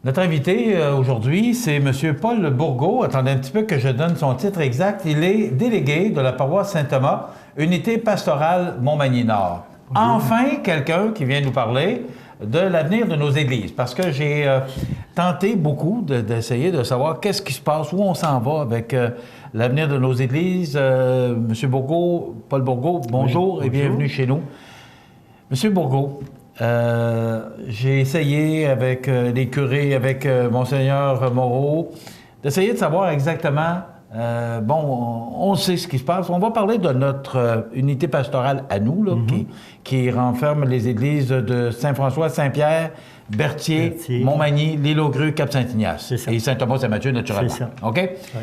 Notre invité aujourd'hui, c'est M. Paul Bourgault. Attendez un petit peu que je donne son titre exact. Il est délégué de la paroisse Saint-Thomas, unité pastorale Montmagny-Nord. Enfin, quelqu'un qui vient nous parler de l'avenir de nos églises. Parce que j'ai tenté beaucoup d'essayer de savoir qu'est-ce qui se passe, où on s'en va avec l'avenir de nos églises. M. Bourgault, Paul Bourgault, bonjour et bienvenue chez nous. M. Bourgault, j'ai essayé avec les curés, avec Monseigneur Moreau, d'essayer de savoir exactement, on sait ce qui se passe. On va parler de notre unité pastorale à nous, là, qui renferme les églises de Saint-François, Saint-Pierre, Berthier, Montmagny, l'Île-aux-Grues, Cap-Saint-Ignace et Saint-Thomas-Saint-Mathieu, naturellement. C'est ça. OK? Oui.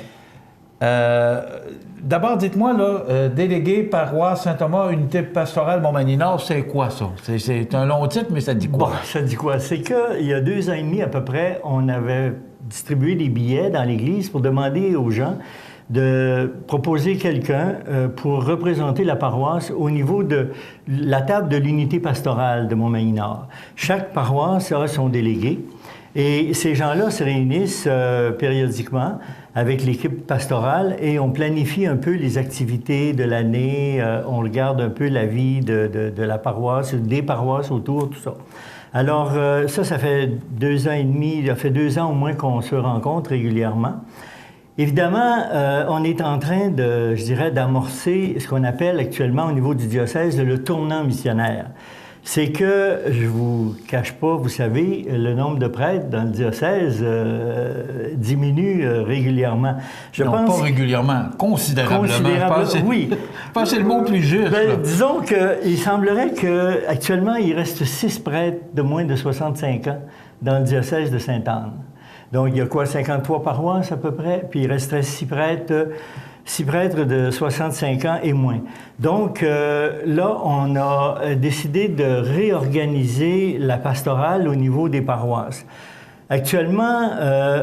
D'abord, dites-moi, là, délégué paroisse Saint-Thomas, unité pastorale Montmagny-Nord, c'est quoi ça? C'est un long titre, mais ça dit quoi? Bon, ça dit quoi? C'est qu'il y a 2 ans et demi à peu près, on avait distribué des billets dans l'Église pour demander aux gens de proposer quelqu'un pour représenter la paroisse au niveau de la table de l'unité pastorale de Montmagny-Nord. Chaque paroisse a son délégué. Et ces gens-là se réunissent périodiquement avec l'équipe pastorale et on planifie un peu les activités de l'année, on regarde un peu la vie de la paroisse, des paroisses autour, tout ça. Alors, ça fait 2 ans et demi, ça fait 2 ans au moins qu'on se rencontre régulièrement. Évidemment, on est en train de, je dirais, d'amorcer ce qu'on appelle actuellement au niveau du diocèse le tournant missionnaire. C'est que, je vous cache pas, vous savez, le nombre de prêtres dans le diocèse diminue régulièrement. Je pense pas régulièrement, considérablement. Oui. Je pense que c'est le mot plus juste. Disons qu'il semblerait qu'actuellement, il reste 6 prêtres de moins de 65 ans dans le diocèse de Sainte-Anne. Donc, il y a quoi, 53 paroisses à peu près, puis il resterait 6 prêtres de 65 ans et moins. Donc, là, on a décidé de réorganiser la pastorale au niveau des paroisses. Actuellement,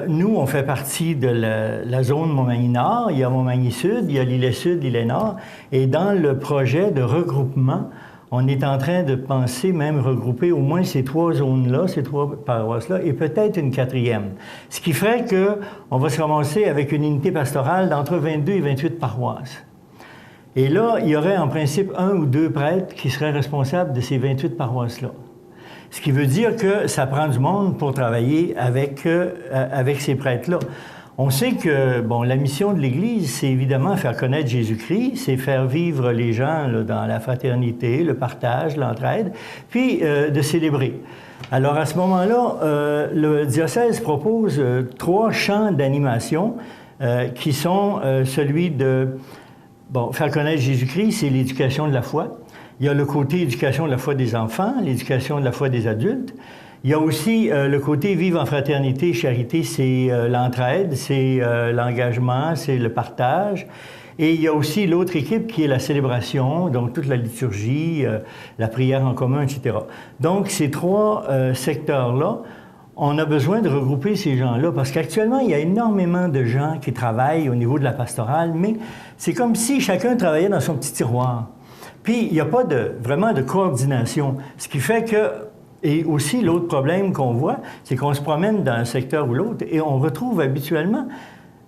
nous, on fait partie de la zone Montmagny-Nord. Il y a Montmagny-Sud, il y a l'Îlet-Sud, l'Îlet-Nord. Et dans le projet de regroupement, on est en train de penser même regrouper au moins ces 3 zones-là, ces 3 paroisses-là, et peut-être une 4e. Ce qui ferait qu'on va se ramasser avec une unité pastorale d'entre 22 et 28 paroisses. Et là, il y aurait en principe 1 ou 2 prêtres qui seraient responsables de ces 28 paroisses-là. Ce qui veut dire que ça prend du monde pour travailler avec ces prêtres-là. On sait que, bon, la mission de l'Église, c'est évidemment faire connaître Jésus-Christ, c'est faire vivre les gens là, dans la fraternité, le partage, l'entraide, puis de célébrer. Alors, à ce moment-là, le diocèse propose 3 champs d'animation qui sont celui de, faire connaître Jésus-Christ, c'est l'éducation de la foi. Il y a le côté éducation de la foi des enfants, l'éducation de la foi des adultes. Il y a aussi le côté vivre en fraternité, charité, c'est l'entraide, c'est l'engagement, c'est le partage. Et il y a aussi l'autre équipe qui est la célébration, donc toute la liturgie, la prière en commun, etc. Donc, ces 3 secteurs-là, on a besoin de regrouper ces gens-là parce qu'actuellement, il y a énormément de gens qui travaillent au niveau de la pastorale, mais c'est comme si chacun travaillait dans son petit tiroir. Puis, il n'y a pas vraiment de coordination, ce qui fait que et aussi, l'autre problème qu'on voit, c'est qu'on se promène d'un secteur ou l'autre et on retrouve habituellement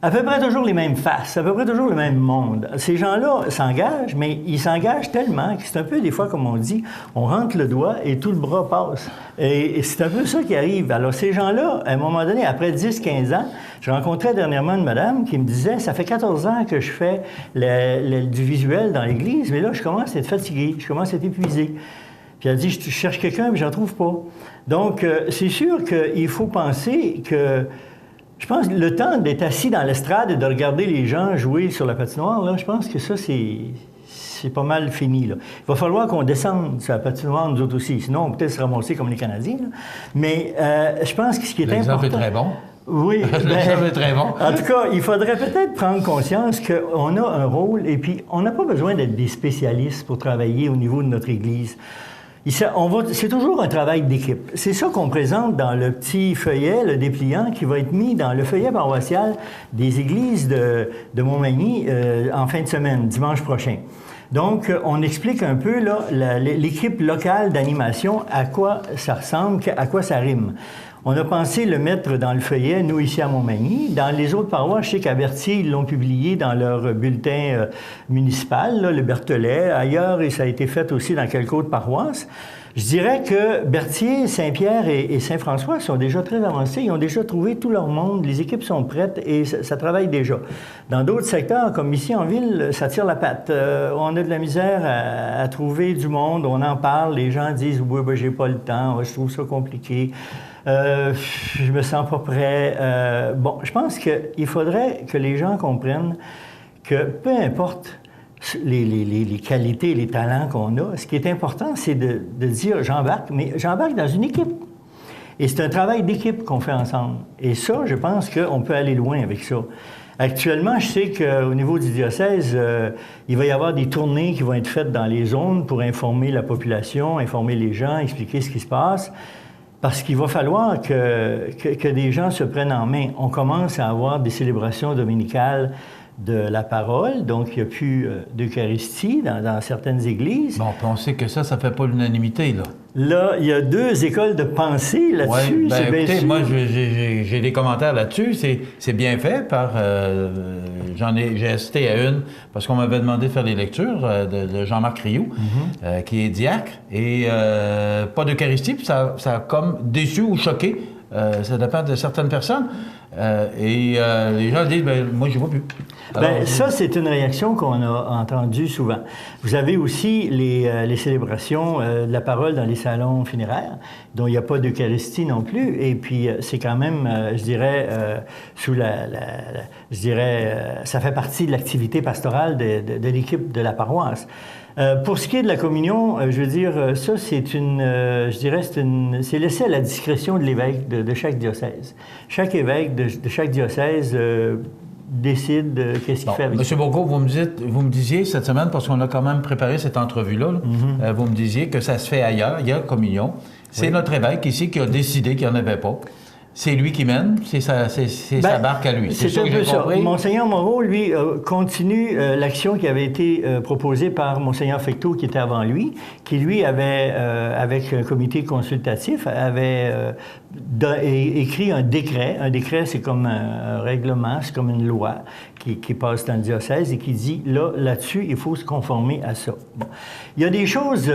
à peu près toujours les mêmes faces, à peu près toujours le même monde. Ces gens-là s'engagent, mais ils s'engagent tellement que c'est un peu des fois, comme on dit, on rentre le doigt et tout le bras passe. Et c'est un peu ça qui arrive. Alors, ces gens-là, à un moment donné, après 10-15 ans, je rencontrais dernièrement une madame qui me disait « Ça fait 14 ans que je fais du visuel dans l'Église, mais là, je commence à être fatiguée, je commence à être épuisée. » Puis elle dit, je cherche quelqu'un, mais je n'en trouve pas. Donc, c'est sûr qu'il faut penser que, je pense, le temps d'être assis dans l'estrade et de regarder les gens jouer sur la patinoire, là, je pense que ça, c'est pas mal fini, là. Il va falloir qu'on descende sur la patinoire, nous autres aussi. Sinon, on peut peut-être se ramasser comme les Canadiens, là. Mais je pense que ce qui est important... L'exemple est très bon. Oui. L'exemple est très bon. En tout cas, il faudrait peut-être prendre conscience qu'on a un rôle et puis on n'a pas besoin d'être des spécialistes pour travailler au niveau de notre Église. C'est toujours un travail d'équipe. C'est ça qu'on présente dans le petit feuillet, le dépliant, qui va être mis dans le feuillet paroissial des églises de Montmagny en fin de semaine, dimanche prochain. Donc, on explique un peu l'équipe locale d'animation, à quoi ça ressemble, à quoi ça rime. On a pensé le mettre dans le feuillet, nous, ici à Montmagny. Dans les autres paroisses, je sais qu'à Berthier, ils l'ont publié dans leur bulletin municipal, là, le Berthelet. Ailleurs, et ça a été fait aussi dans quelques autres paroisses. Je dirais que Berthier, Saint-Pierre et Saint-François sont déjà très avancés. Ils ont déjà trouvé tout leur monde. Les équipes sont prêtes et ça travaille déjà. Dans d'autres secteurs, comme ici en ville, ça tire la patte. On a de la misère à trouver du monde. On en parle. Les gens disent « Oui, ben, j'ai pas le temps. Je trouve ça compliqué. Je me sens pas prêt. » Bon, je pense qu'il faudrait que les gens comprennent que peu importe les qualités, les talents qu'on a, ce qui est important, c'est de dire « j'embarque », mais j'embarque dans une équipe. Et c'est un travail d'équipe qu'on fait ensemble. Et ça, je pense qu'on peut aller loin avec ça. Actuellement, je sais qu'au niveau du diocèse, il va y avoir des tournées qui vont être faites dans les zones pour informer la population, informer les gens, expliquer ce qui se passe. Parce qu'il va falloir que des gens se prennent en main. On commence à avoir des célébrations dominicales de la parole, donc il n'y a plus d'Eucharistie dans certaines églises. Bon, on sait que ça fait pas l'unanimité, là. Là, il y a 2 écoles de pensée là-dessus. Ouais, ben, écoutez, moi, j'ai des commentaires là-dessus. C'est bien fait par... j'ai assisté à une, parce qu'on m'avait demandé de faire des lectures de Jean-Marc Rioux, qui est diacre, et pas d'Eucharistie, puis ça a comme déçu ou choqué. Ça dépend de certaines personnes. Les gens disent, ben moi, je ne vois plus. Alors, ça, c'est une réaction qu'on a entendue souvent. Vous avez aussi les célébrations de la parole dans les salons funéraires, dont il n'y a pas d'Eucharistie non plus. Et puis, c'est quand même, je dirais, ça fait partie de l'activité pastorale de l'équipe de la paroisse. Pour ce qui est de la communion, je veux dire, ça, c'est c'est laissé à la discrétion de l'évêque de chaque diocèse. Chaque évêque de chaque diocèse décide qu'est-ce qu'il fait avec ça. M. Bourgault, vous me disiez cette semaine, parce qu'on a quand même préparé cette entrevue-là, vous me disiez que ça se fait ailleurs, il y a communion. C'est notre évêque ici qui a décidé qu'il n'y en avait pas. C'est lui qui mène, c'est sa barque à lui. C'est ça un que peu j'ai ça. compris. Monseigneur Moreau, lui, continue l'action qui avait été proposée par Monseigneur Fecteau, qui était avant lui, qui, lui, avait, avec un comité consultatif, avait écrit un décret. Un décret, c'est comme un règlement, c'est comme une loi qui passe dans le diocèse et qui dit, là-dessus, il faut se conformer à ça. Bon. Il y a des choses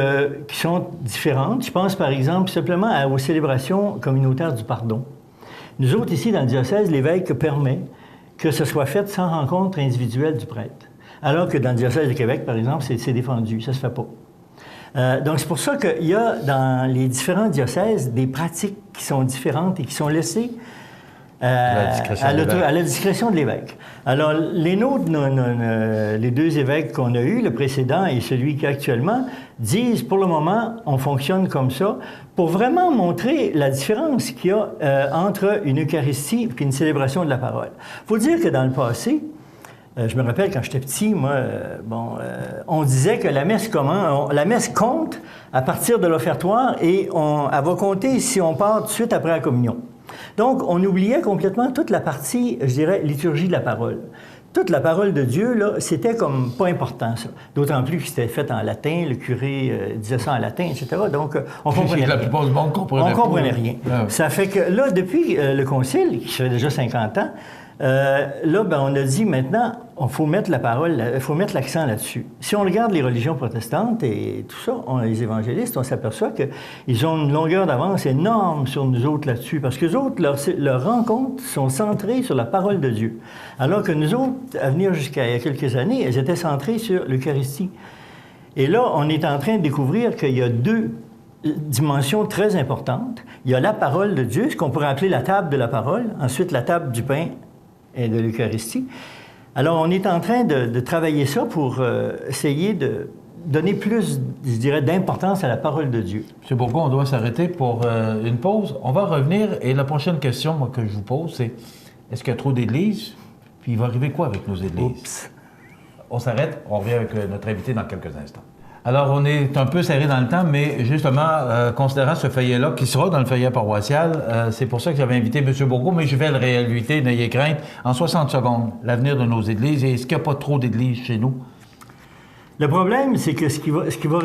qui sont différentes. Je pense, par exemple, simplement aux célébrations communautaires du pardon. Nous autres, ici, dans le diocèse, l'évêque permet que ce soit fait sans rencontre individuelle du prêtre. Alors que dans le diocèse de Québec, par exemple, c'est défendu, ça se fait pas. Donc, c'est pour ça qu'il y a dans les différents diocèses des pratiques qui sont différentes et qui sont laissées à la discrétion de l'évêque. Alors, les nôtres, les 2 évêques qu'on a eus, le précédent et celui qui est actuellement, disent, pour le moment, on fonctionne comme ça, pour vraiment montrer la différence qu'il y a entre une Eucharistie et une célébration de la parole. Il faut dire que dans le passé, je me rappelle quand j'étais petit, moi, on disait que la messe compte à partir de l'offertoire et elle va compter si on part tout de suite après la communion. Donc, on oubliait complètement toute la partie, je dirais, liturgie de la parole. Toute la parole de Dieu, là, c'était comme pas important, ça. D'autant plus que c'était fait en latin, le curé disait ça en latin, etc. Donc, on comprenait rien. La plupart du monde comprenait on comprenait rien. Ah. Ça fait que là, depuis le Concile, qui fait déjà 50 ans, on a dit maintenant, il faut mettre la parole, il faut mettre l'accent là-dessus. Si on regarde les religions protestantes et tout ça, les évangélistes, on s'aperçoit qu'ils ont une longueur d'avance énorme sur nous autres là-dessus, parce que les autres, leurs rencontres sont centrées sur la parole de Dieu. Alors que nous autres, à venir jusqu'à il y a quelques années, elles étaient centrées sur l'Eucharistie. Et là, on est en train de découvrir qu'il y a 2 dimensions très importantes. Il y a la parole de Dieu, ce qu'on pourrait appeler la table de la parole, ensuite la table du pain et de l'Eucharistie. Alors, on est en train de travailler ça pour essayer de donner plus, je dirais, d'importance à la parole de Dieu. M. Bourgault, on doit s'arrêter pour une pause. On va revenir et la prochaine question moi, que je vous pose, c'est est-ce qu'il y a trop d'églises? Puis il va arriver quoi avec nos églises? Oups. On s'arrête, on revient avec notre invité dans quelques instants. Alors, on est un peu serré dans le temps, mais justement, considérant ce feuillet-là, qui sera dans le feuillet paroissial, c'est pour ça que j'avais invité M. Bourgault, mais je vais le réinviter, n'ayez crainte, en 60 secondes, l'avenir de nos églises. Et est-ce qu'il n'y a pas trop d'églises chez nous? Le problème, c'est que ce qui va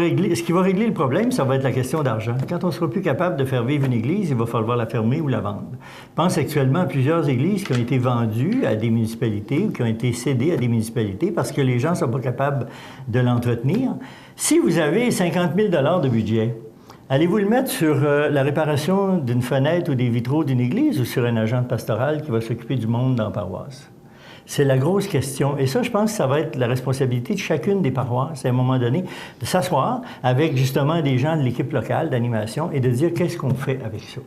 régler le problème, ça va être la question d'argent. Quand on ne sera plus capable de faire vivre une église, il va falloir la fermer ou la vendre. Je pense actuellement à plusieurs églises qui ont été vendues à des municipalités ou qui ont été cédées à des municipalités parce que les gens ne sont pas capables de l'entretenir. Si vous avez 50 000 de budget, allez-vous le mettre sur la réparation d'une fenêtre ou des vitraux d'une église ou sur un agent pastoral qui va s'occuper du monde dans la paroisse? C'est la grosse question. Et ça, je pense que ça va être la responsabilité de chacune des paroisses, à un moment donné, de s'asseoir avec justement des gens de l'équipe locale d'animation et de dire qu'est-ce qu'on fait avec ça.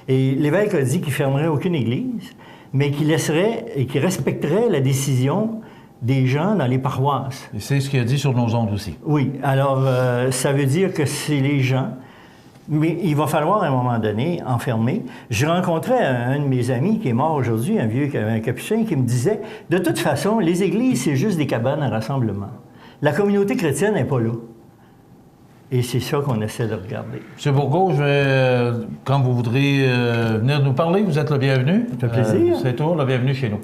Et l'évêque a dit qu'il ne fermerait aucune église, mais qu'il laisserait et qu'il respecterait la décision des gens dans les paroisses. Et c'est ce qu'il a dit sur nos ondes aussi. Oui. Alors, ça veut dire que c'est les gens. Mais il va falloir, à un moment donné, enfermer. Je rencontrais un de mes amis qui est mort aujourd'hui, un capucin, qui me disait, de toute façon, les églises, c'est juste des cabanes à rassemblement. La communauté chrétienne n'est pas là. Et c'est ça qu'on essaie de regarder. M. Bourgault, quand vous voudrez venir nous parler, vous êtes le bienvenu. Ça fait plaisir. C'est tout, le bienvenu chez nous.